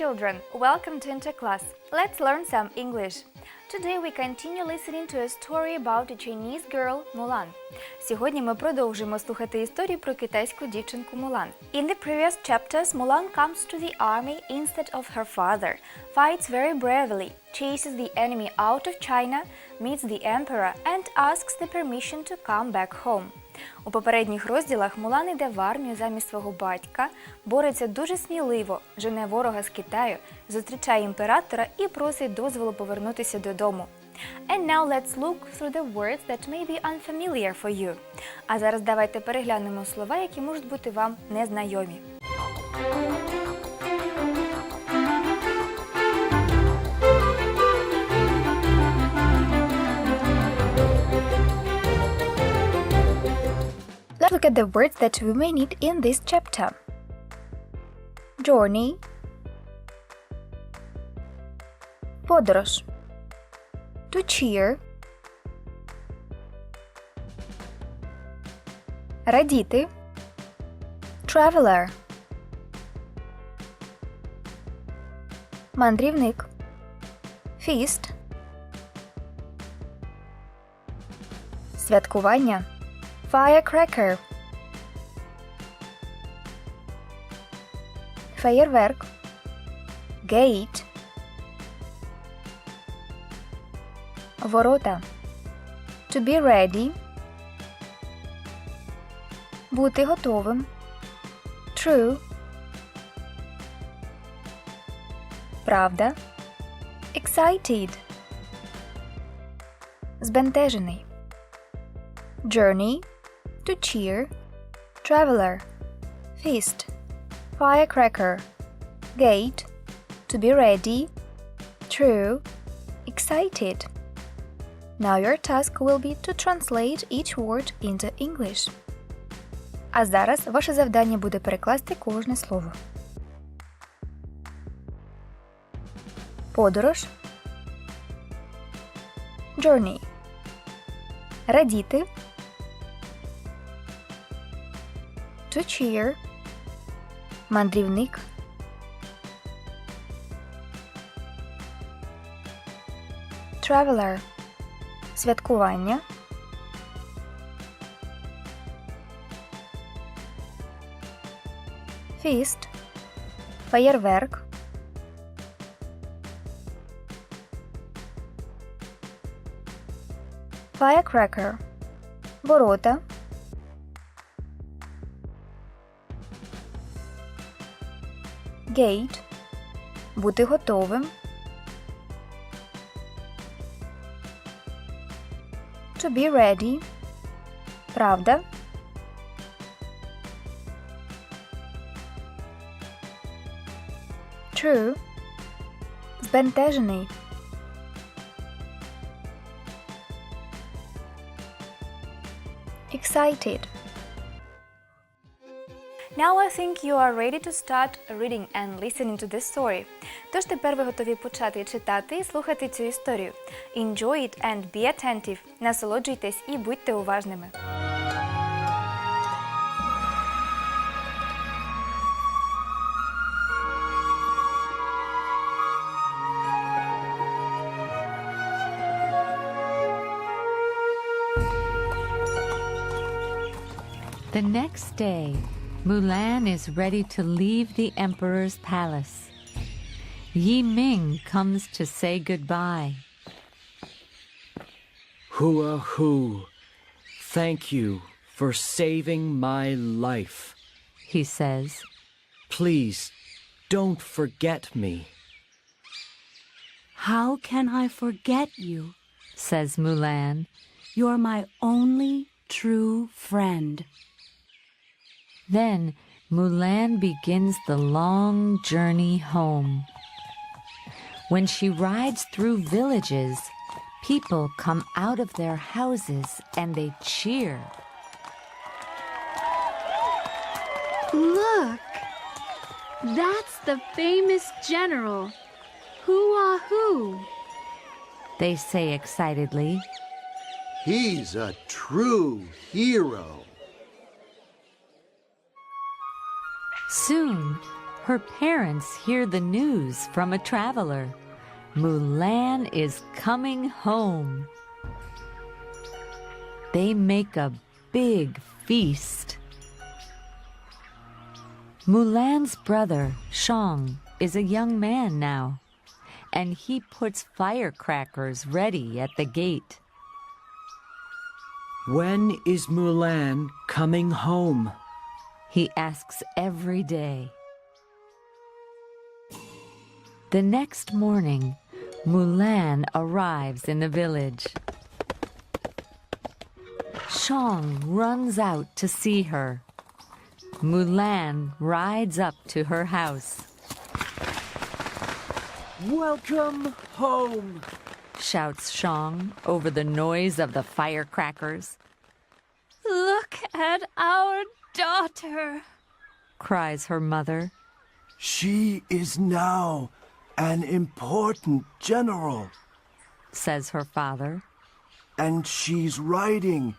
children, welcome to Interklас. Let's learn some English. Today we continue listening to a story about a Chinese girl, Mulan. Сьогодні ми продовжуємо слухати історію про китайську дівчинку Мулан. In the previous chapters, Mulan comes to the army instead of her father, fights very bravely, chases the enemy out of China, meets the emperor and asks the permission to come back home. У попередніх розділах Мулан іде в армію замість свого батька, бореться дуже сміливо, жене ворога з Китаю, зустрічає імператора і просить дозволу повернутися додому. And now let's look through the words that may be unfamiliar for you. А зараз давайте переглянемо слова, які можуть бути вам незнайомі. Let's look at the words that we may need in this chapter. Journey, подорож, to cheer, радіти, traveler, мандрівник, feast, святкування, firecracker, феєрверк, gate, ворота, to be ready, бути готовим, true, правда, excited, збентежений, journey, to cheer, traveler, feast, firecracker, gate, to be ready, true, excited. Now your task will be to translate each word into English. А зараз ваше завдання буде перекласти кожне слово. Подорож, journey, радіти, to cheer, мандрівник, traveler, святкування, feast, феєрверк, firecracker, ворота, gate, бути готовим, to be ready, правда, true, збентежений, excited. Now I think you are ready to start reading and listening to this story. Тож тепер ви готові почати читати і слухати цю історію. Enjoy it and be attentive. Насолоджуйтесь і будьте уважними. The next day, Mulan is ready to leave the emperor's palace. Yi Ming comes to say goodbye. Hua Hu, thank you for saving my life, He says. Please, don't forget me. How can I forget you? Says Mulan. You're my only true friend. Then Mulan begins the long journey home. When she rides through villages, people come out of their houses and they cheer. Look! That's the famous general, Hua Hu. They say excitedly. He's a true hero. Soon, Her parents hear the news from a traveler. Mulan is coming home. They make a big feast. Mulan's brother, Shang, is a young man now, and he puts firecrackers ready at the gate. When is Mulan coming home? He asks every day. The next morning, Mulan arrives in the village. Shang runs out to see her. Mulan rides up to her house. Welcome home! Shouts Shang over the noise of the firecrackers. Look at our daughter. Cries her mother. She is now an important general, Says her father. and she's riding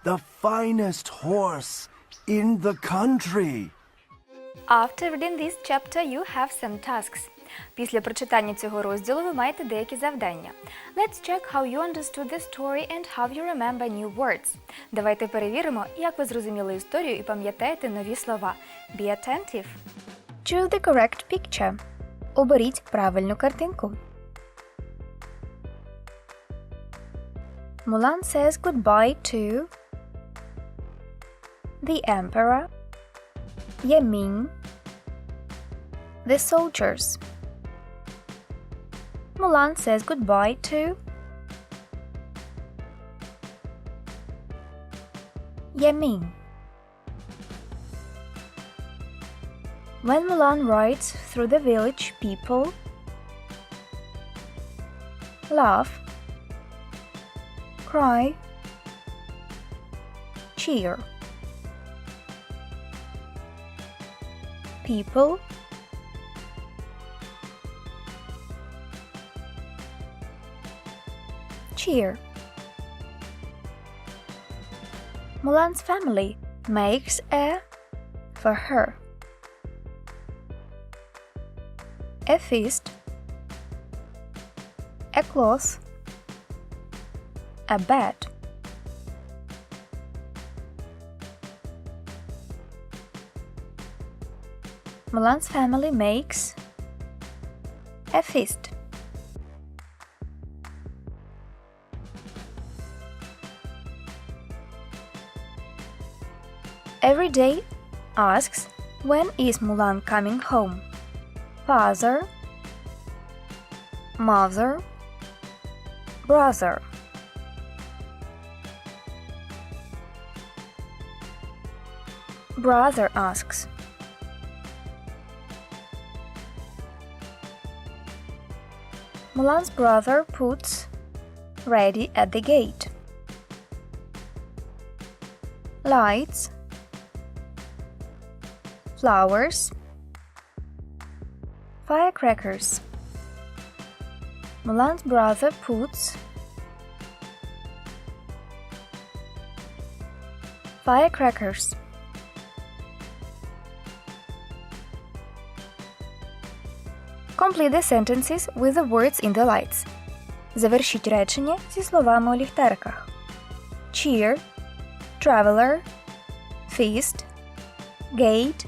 the finest horse in the country. After reading this chapter, you have some tasks. Після прочитання цього розділу ви маєте деякі завдання. Let's check how you understood the story and how you remember new words. Давайте перевіримо, як ви зрозуміли історію і пам'ятаєте нові слова. Be attentive. Choose the correct picture. Оберіть правильну картинку. Mulan says goodbye to the emperor, Yeming, the soldiers. Mulan says goodbye to Yeming. When Mulan rides through the village, people laugh, cry, cheer. People cheer. Mulan's family makes a for her a feast, a cloth, a bed. Mulan's family makes a feast. Every day asks, when is Mulan coming home? Father, mother, brother. Brother asks. Mulan's brother puts ready at the gate. Lights, flowers, firecrackers. Mulan's brother puts firecrackers. Complete the sentences with the words in the lights. Завершіть речення зі словами у ліхтариках. Cheer, traveler, feast, gate,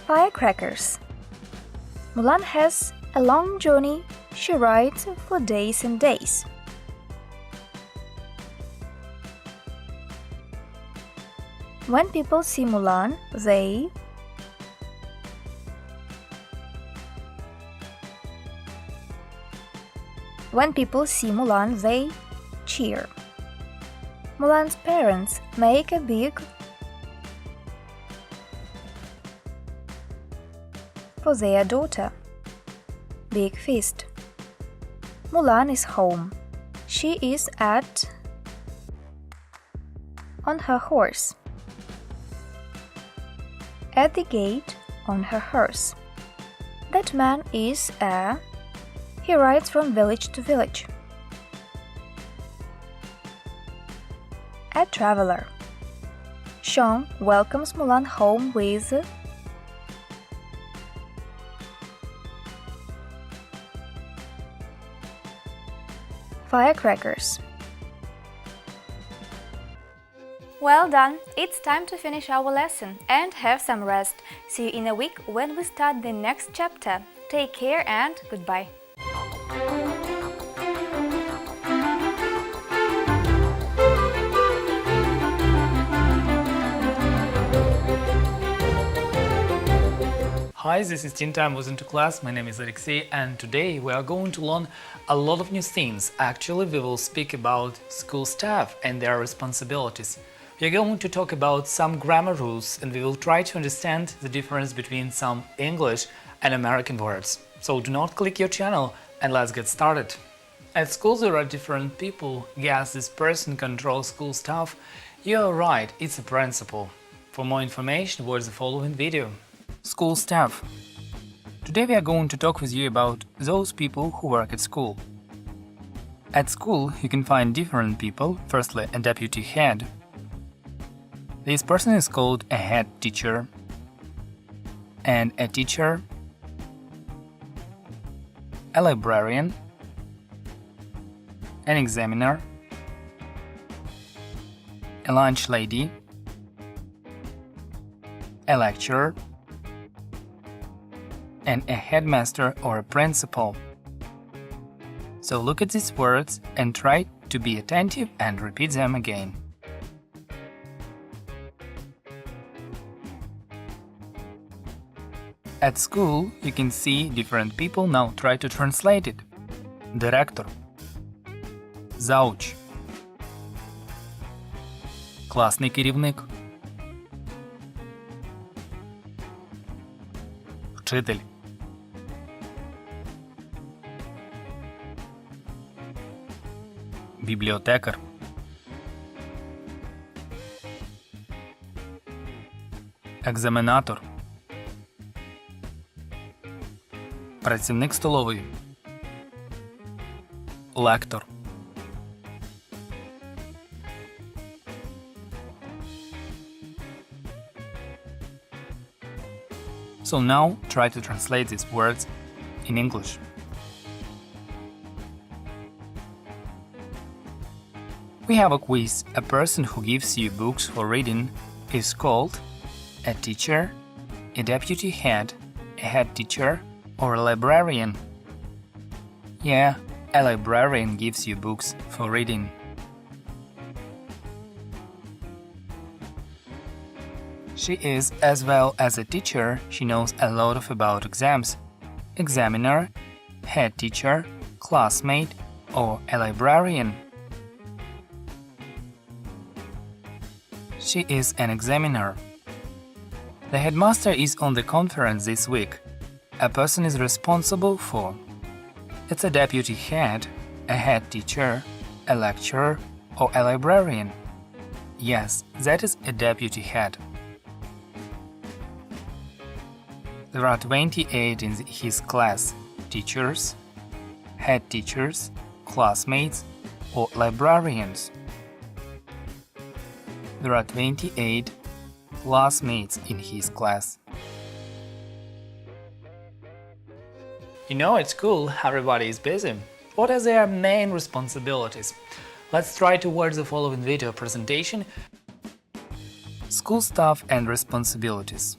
firecrackers. Mulan has a long journey. She rides for days and days. When people see Mulan, they cheer. Mulan's parents make a big for their daughter. Big feast. Mulan is home. She is on her horse. At the gate on her horse. That man is he rides from village to village. A traveler. Shang welcomes Mulan home with firecrackers. Well done! It's time to finish our lesson and have some rest. See you in a week when we start the next chapter. Take care and goodbye! Hi, this is Teen Time with Interklас. My name is Alexey, and today we are going to learn a lot of new things. Actually, we will speak about school staff and their responsibilities. We are going to talk about some grammar rules, and we will try to understand the difference between some English and American words. So do not click your channel and let's get started. At school there are different people. Yes, this person controls school staff. You are right, it's a principal. For more information, watch the following video. School staff. Today we are going to talk with you about those people who work at school. At school you can find different people. Firstly, a deputy head. This person is called a head teacher, and a teacher, a librarian, an examiner, a lunch lady, a lecturer, and a headmaster or a principal. So look at these words and try to be attentive and repeat them again. At school you can see different people. Now try to translate it. Директор, зауч, класний керівник, вчитель, бібліотекар, екзаменатор, працівник столової, лектор. So now try to translate these words in English. We have a quiz. A person who gives you books for reading is called a teacher, a deputy head, a head teacher, or a librarian. Yeah, a librarian gives you books for reading. She is, as well as a teacher, she knows a lot about exams. Examiner, head teacher, classmate, or a librarian. She is an examiner. The headmaster is on the conference this week. A person is responsible for. It's a deputy head, a head teacher, a lecturer, or a librarian. Yes, that is a deputy head. There are 28 in his class: teachers, head teachers, classmates, or librarians. There are 28 classmates in his class. You know, at school everybody is busy. What are their main responsibilities? Let's try to watch the following video presentation. School staff and responsibilities.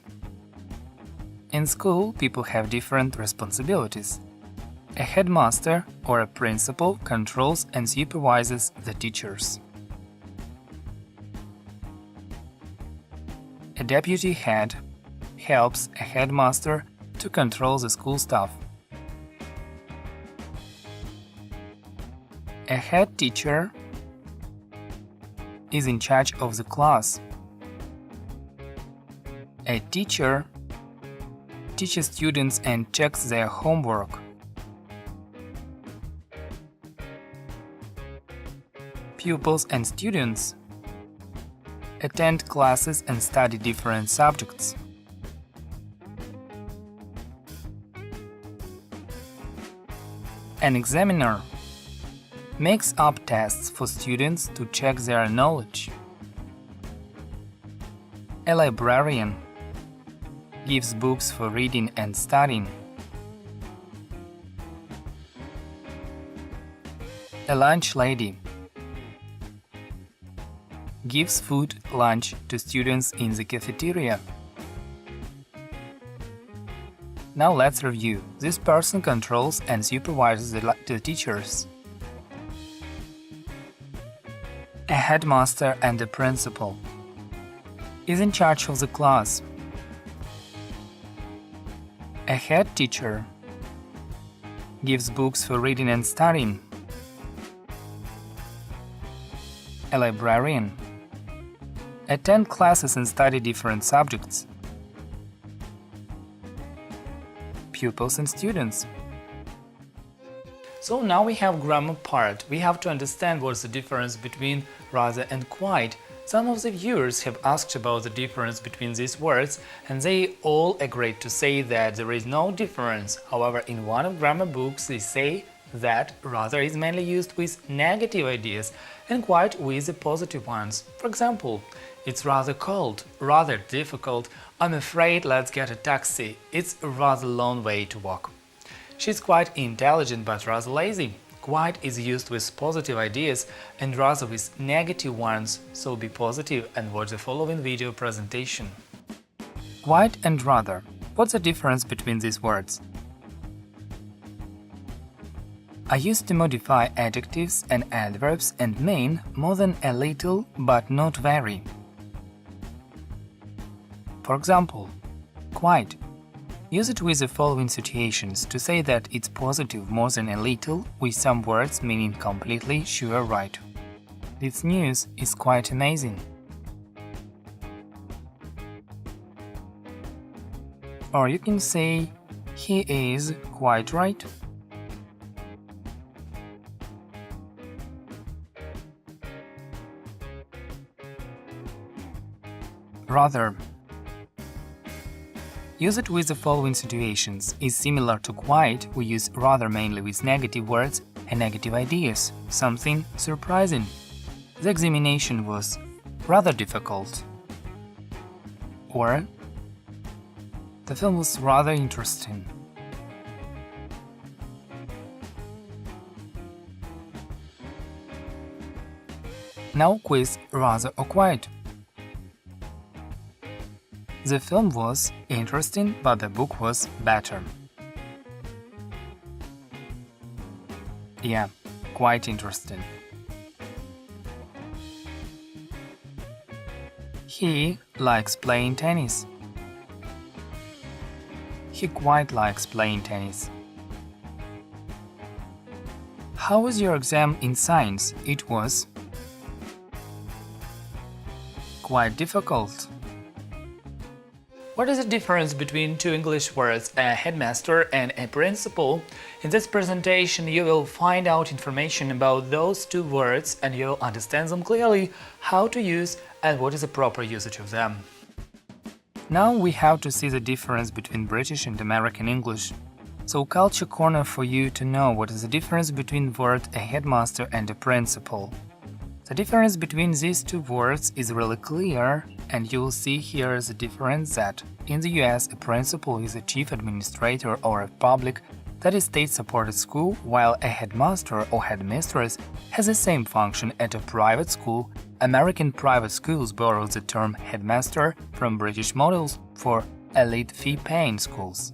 In school, people have different responsibilities. A headmaster or a principal controls and supervises the teachers. A deputy head helps a headmaster to control the school staff. A head teacher is in charge of the class. A teacher teaches students and checks their homework. Pupils and students attend classes and study different subjects. An examiner makes up tests for students to check their knowledge. A librarian gives books for reading and studying. A lunch lady gives food lunch to students in the cafeteria. Now let's review. This person controls and supervises the teachers. A headmaster and a principal is in charge of the class. A head teacher gives books for reading and studying. A librarian attend classes and study different subjects. Pupils and students. So now we have grammar part. We have to understand what's the difference between rather and quite. Some of the viewers have asked about the difference between these words, and they all agreed to say that there is no difference. However, in one of grammar books they say that rather is mainly used with negative ideas and quite with the positive ones. For example, it's rather cold, rather difficult, I'm afraid let's get a taxi, it's a rather long way to walk. She's quite intelligent but rather lazy. Quite is used with positive ideas and rather with negative ones, so be positive and watch the following video presentation. Quite and rather. What's the difference between these words? Are used to modify adjectives and adverbs and mean more than a little but not very. For example, quite. Use it with the following situations to say that it's positive more than a little, with some words meaning completely sure right. This news is quite amazing. Or you can say, he is quite right. Rather. Use it with the following situations. Is similar to quite, we use rather mainly with negative words and negative ideas, something surprising. The examination was rather difficult. Or the film was rather interesting. Now quiz rather or quite. The film was interesting, but the book was better. Yeah, quite interesting. He likes playing tennis. He quite likes playing tennis. How was your exam in science? It was quite difficult. What is the difference between two English words, a headmaster and a principal? In this presentation you will find out information about those two words and you will understand them clearly, how to use and what is the proper usage of them. Now we have to see the difference between British and American English. So culture corner for you to know what is the difference between word a headmaster and a principal. The difference between these two words is really clear, and you will see here the difference that in the US a principal is a chief administrator or a public, that is state-supported school, while a headmaster or headmistress has the same function at a private school. American private schools borrow the term headmaster from British models for elite fee-paying schools.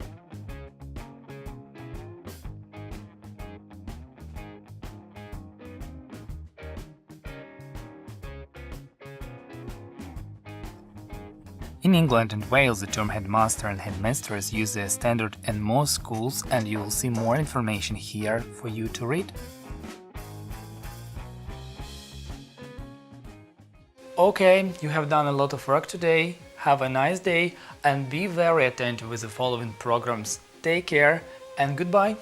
In England and Wales, the term headmaster and headmistress use as standard in most schools, and you will see more information here for you to read. Okay, you have done a lot of work today. Have a nice day and be very attentive with the following programs. Take care and goodbye.